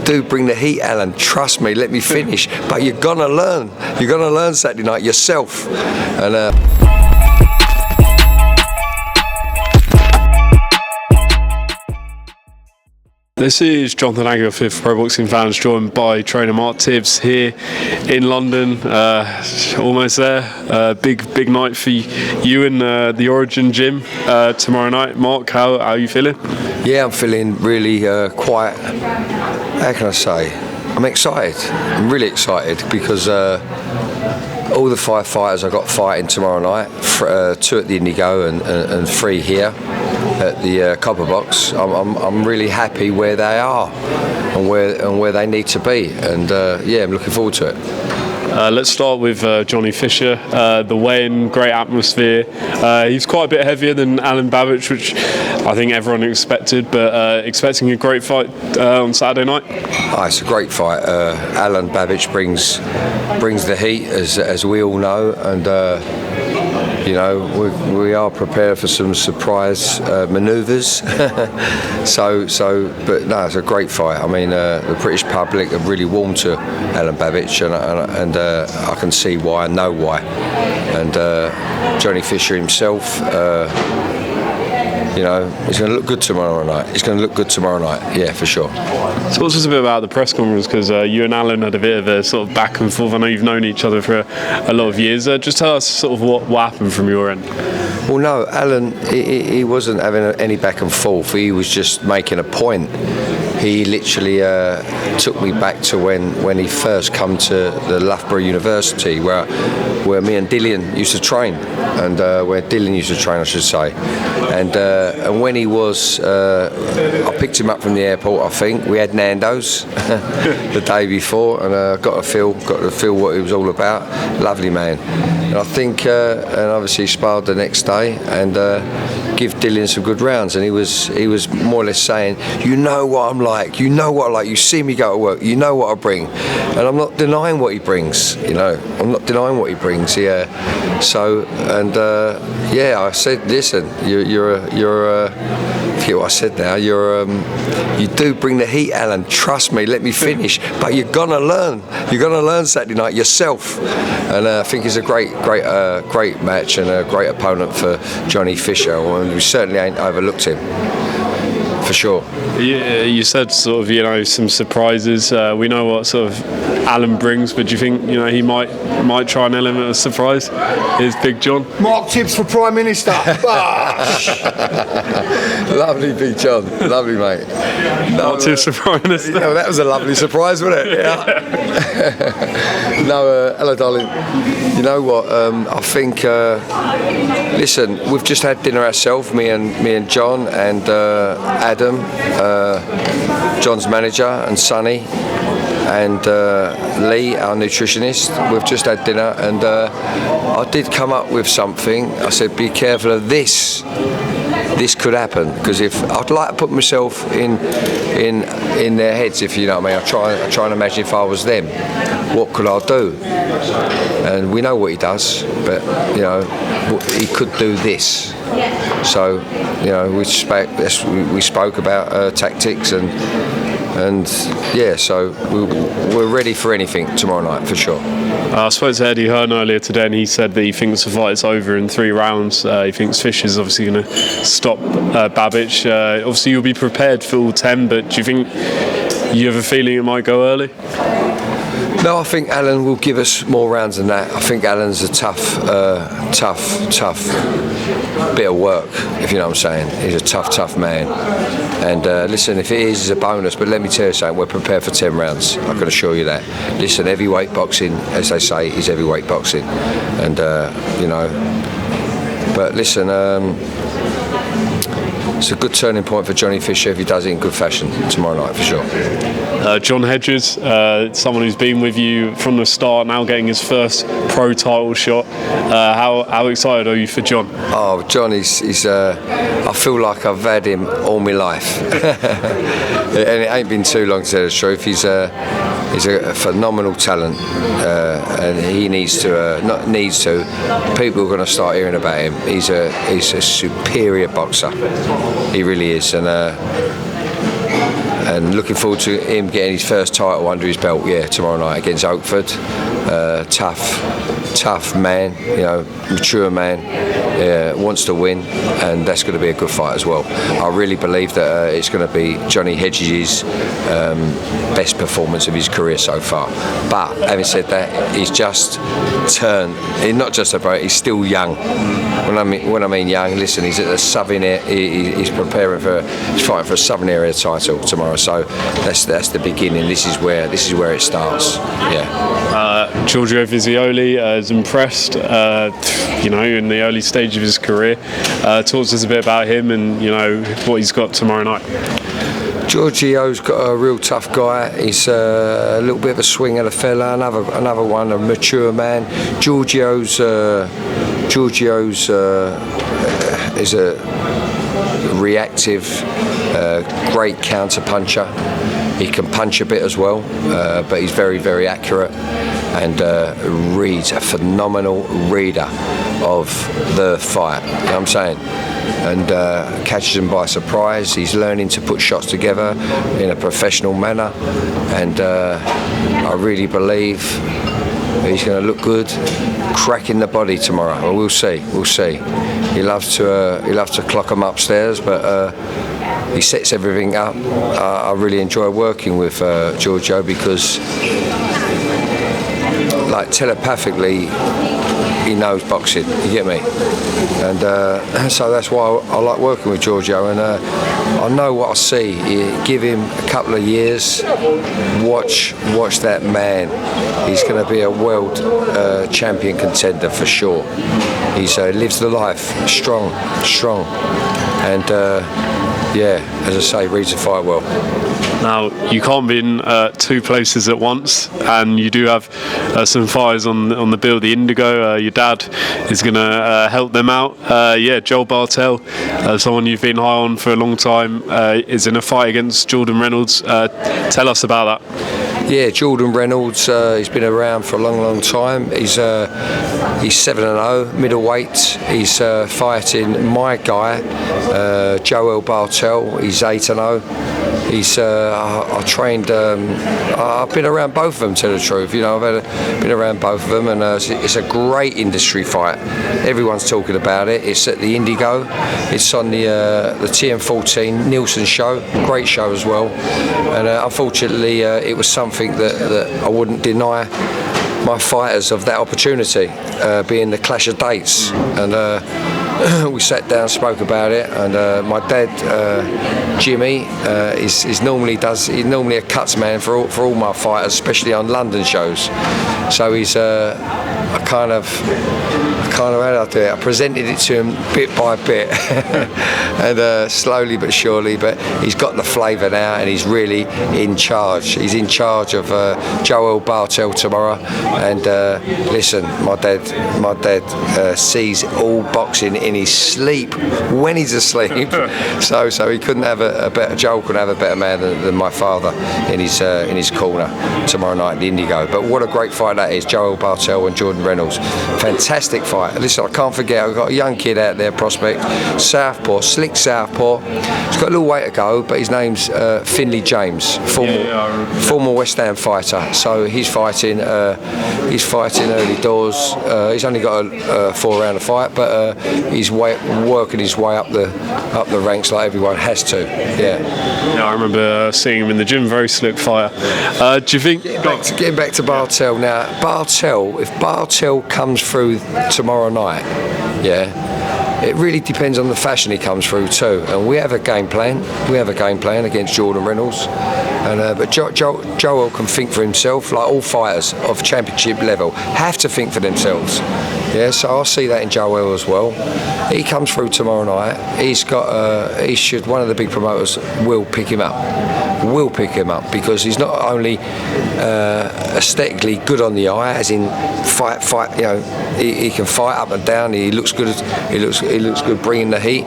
do bring the heat, Alan. Trust me. Let me finish. But you're gonna learn. You're gonna learn Saturday night yourself. And. This is Jonathan Agger for Pro Boxing Fans, joined by trainer Mark Tibbs here in London. Almost there. Big night for you in the Origin gym tomorrow night. Mark, how are you feeling? Yeah, I'm feeling really quite. How can I say? I'm excited. I'm really excited because all the 5 fighters I got fighting tomorrow night, 2 at the Indigo and 3 here at the Copper Box. I'm really happy where they are and where they need to be, and yeah, I'm looking forward to it. Let's start with Johnny Fisher. The weigh-in, great atmosphere. He's quite a bit heavier than Alen Babic, which I think everyone expected, but expecting a great fight on Saturday night. It's a great fight. Alen Babic brings the heat, as we all know, and you know, we are prepared for some surprise manoeuvres. But no, it's a great fight. I mean, the British public are really warm to Alen Babic, and I can see why, I know why. And Johnny Fisher himself, you know, he's going to look good tomorrow night. Yeah, for sure. Talk to us a bit about the press conference, because you and Alan had a bit of a sort of back and forth. I know you've known each other for a lot of years. Just tell us sort of what happened from your end. Well, no, Alan, he wasn't having any back and forth. He was just making a point. He literally took me back to when he first come to the Loughborough University, where me and Dillian used to train, and where Dillian used to train, I should say. And when he was, I picked him up from the airport. I think we had Nando's the day before, and got to feel what he was all about. Lovely man. And I think, and obviously sparred the next day, and give Dillian some good rounds. And he was more or less saying, you know what I'm like. You know what I like. You see me go to work. You know what I bring, and I'm not denying what he brings. You know, I'm not denying what he brings. Yeah. So yeah, I said, listen, you're forget what I said now. You do bring the heat, Alan. Trust me. Let me finish. But you're gonna learn. You're gonna learn Saturday night yourself. And I think it's a great match and a great opponent for Johnny Fisher. And we certainly ain't overlooked him. For sure. You said sort of, you know, some surprises. We know what sort of Alan brings, but do you think, you know, he might try an element of surprise? Is Big John? Mark Tibbs for Prime Minister. Lovely, Big John. Lovely, mate. Mark Tibbs for Prime Minister. You know, that was a lovely surprise, wasn't it? Yeah. No, hello, darling. You know what? I think. Listen, we've just had dinner ourselves, me and John and Adam, John's manager, and Sonny, and Lee, our nutritionist. We've just had dinner, and I did come up with something. I said, be careful of this. This could happen, because if I'd like to put myself in their heads, if you know what I mean. I try and imagine if I was them, what could I do? And we know what he does, but you know, he could do this. So you know, we spoke about tactics and yeah, so we're ready for anything tomorrow night for sure. I spoke to Eddie Hearn earlier today, and he said that he thinks the fight's over in 3 rounds. He thinks Fisher's obviously going to stop Babic. Obviously, you'll be prepared for all 10, but do you think you have a feeling it might go early? No, I think Alan will give us more rounds than that. I think Alan's a tough bit of work, if you know what I'm saying. He's a tough man. And listen, if it is, it's a bonus. But let me tell you something, we're prepared for 10 rounds. I can assure you that. Listen, heavyweight boxing, as they say, is heavyweight boxing. And, you know, but listen, it's a good turning point for Johnny Fisher if he does it in good fashion tomorrow night, for sure. John Hedges, someone who's been with you from the start, now getting his first pro title shot. How excited are you for John? Oh, John is I feel like I've had him all my life. And it ain't been too long, to tell the truth. He's a phenomenal talent, and he needs to, people are going to start hearing about him. He's a superior boxer. He really is. And and looking forward to him getting his first title under his belt. Yeah, tomorrow night against Oakford. Tough man, mature man, wants to win, and that's going to be a good fight as well. I really believe that it's going to be Johnny Hedges' best performance of his career so far. But having said that, he's just turned. He's not just about. He's still young. When I mean young, listen, he's at the Southern Area. He's preparing he's fighting for a Southern Area title tomorrow. So that's the beginning. This is where it starts. Yeah. Giorgio Visioli is impressed, in the early stage of his career. Talk to us a bit about him and, what he's got tomorrow night. Giorgio's got a real tough guy. He's a little bit of a swing of a fella. Another one, a mature man. Giorgio's is a reactive, great counter puncher. He can punch a bit as well, but he's very, very accurate, and reads a phenomenal reader of the fight. You know what I'm saying? And catches him by surprise. He's learning to put shots together in a professional manner, and I really believe he's going to look good, cracking the body tomorrow. Well, we'll see. He loves to clock him upstairs, but he sets everything up. I really enjoy working with Giorgio because, like, telepathically, he knows boxing. You get me? And so that's why I like working with Giorgio. And I know what I see. Give him a couple of years. Watch that man. He's going to be a world champion contender for sure. He lives the life, strong, and as I say, reads the fight well. Now, you can't be in two places at once, and you do have some fighters on the bill. The Indigo, your dad is going to help them out. Joel Bartell, someone you've been high on for a long time, is in a fight against Jordan Reynolds. Tell us about that. Yeah, Jordan Reynolds, he's been around for a long time. He's 7-0, middleweight. He's fighting my guy, Joel Bartell. He's 8-0. He's I trained. I've been around both of them, to tell the truth. I've been around both of them, and it's a great industry fight. Everyone's talking about it. It's at the Indigo. It's on the TM14 Nielsen show. Great show as well. And unfortunately, it was something that I wouldn't deny my fighters of that opportunity, being the clash of dates. And we sat down, spoke about it, and my dad, Jimmy, is normally a cuts man for all my fighters, especially on London shows. So he's I kind of how do I do it? I presented it to him bit by bit, and slowly but surely. But he's got the flavour now, and he's really in charge. He's in charge of Joel Bartell tomorrow. And listen, my dad sees all boxing in his sleep when he's asleep. so he couldn't have a better. Joel couldn't have a better man than my father in his corner tomorrow night at the Indigo. But what a great fight that is, Joel Bartell and Jordan Reynolds. Fantastic fight. Listen, I can't forget, I've got a young kid out there, prospect, Southpaw, slick Southpaw. He's got a little way to go, but his name's Finlay James, former West Ham fighter. So he's fighting early doors. He's only got a 4-round fight, but he's working his way up the ranks like everyone has to. Yeah, I remember seeing him in the gym. Very slick fighter. Do you think? Getting back to Bartell now. If Bartell comes through tomorrow night, it really depends on the fashion he comes through too. And we have a game plan. Against Jordan Reynolds. And but Joel can think for himself, like all fighters of championship level have to think for themselves. Yeah, so I see that in Joel as well. He comes through tomorrow night. One of the big promoters will pick him up because he's not only aesthetically good on the eye, as in fight. He can fight up and down. He looks good. He looks good bringing the heat.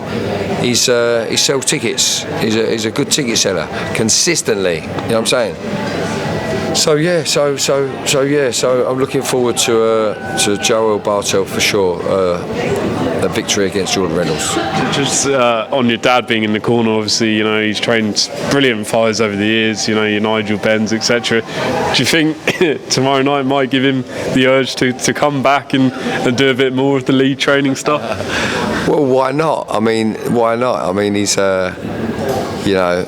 He sells tickets. He's a good ticket seller consistently. You know what I'm saying? So I'm looking forward to Joel Bartell for sure. a victory against Jordan Reynolds. Just on your dad being in the corner, obviously, you know, he's trained brilliant fighters over the years, you know, your Nigel Benns, etc. Do you think tomorrow night might give him the urge to come back and do a bit more of the lead training stuff? Well, why not? I mean, why not? I mean, he's, you know,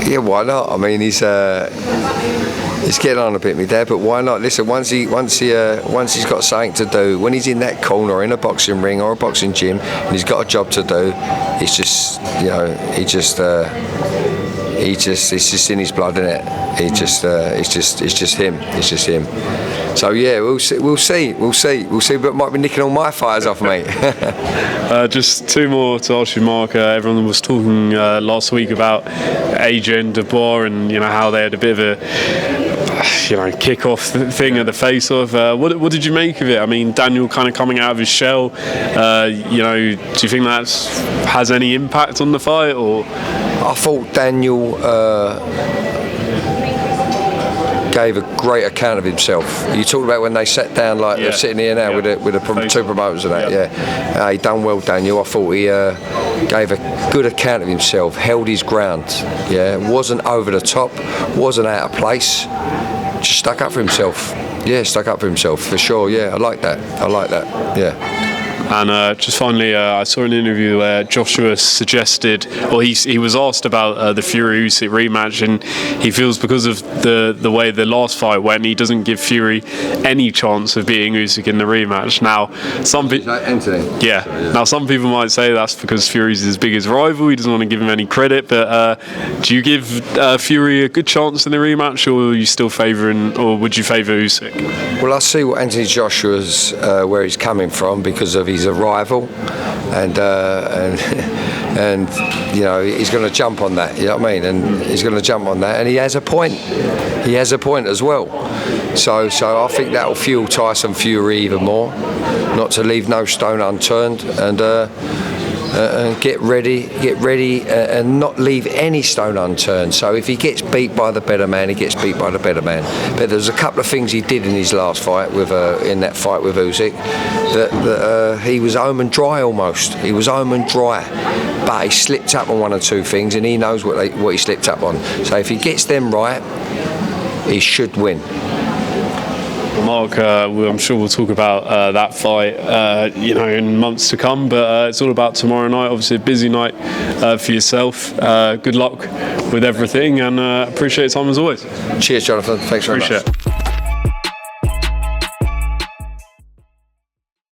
yeah, why not? I mean, he's getting on a bit, my dad, but why not? Listen, once he's got something to do, when he's in that corner or in a boxing ring or a boxing gym, and he's got a job to do, it's just, you know, it's just in his blood, isn't it? It's just him. It's just him. So yeah, we'll see. But it might be nicking all my fires off, mate. Just two more to ask you, Mark. Everyone was talking last week about Adrian Dubois and, you know, how they had a bit of a, you know, kick-off thing at the face-off. What did you make of it? I mean, Daniel kind of coming out of his shell. You know, do you think that has any impact on the fight, or? I thought Daniel gave a great account of himself. You talked about when they sat down, like they're sitting here now with the two promoters and that. Yeah, he done well, Daniel. I thought he gave a good account of himself, held his ground. Yeah, wasn't over the top, wasn't out of place. Just stuck up for himself. Yeah, stuck up for himself for sure. Yeah, I like that. Yeah. And just finally, I saw an interview where Joshua suggested, or he was asked about the Fury Usyk rematch, and he feels because of the way the last fight went, he doesn't give Fury any chance of beating Usyk in the rematch. Now, some people, now some people might say that's because Fury's his biggest rival. He doesn't want to give him any credit. But do you give Fury a good chance in the rematch, or are you still favouring, or would you favour Usyk? Well, I see what Anthony Joshua's where he's coming from because of his arrival, and you know, he's going to jump on that. You know what I mean? And he's going to jump on that, and he has a point. He has a point as well. So I think that will fuel Tyson Fury even more, not to leave no stone unturned, and get ready, and not leave any stone unturned. So if he gets beat by the better man, he gets beat by the better man. But there's a couple of things he did in his last fight with in that fight with Usyk that he was home and dry almost. He was home and dry, but he slipped up on one or two things, and he knows what he slipped up on. So if he gets them right, he should win. Mark, I'm sure we'll talk about that fight, you know, in months to come. But it's all about tomorrow night. Obviously, a busy night for yourself. Good luck with everything, and appreciate your time as always. Cheers, Jonathan. Thanks very much.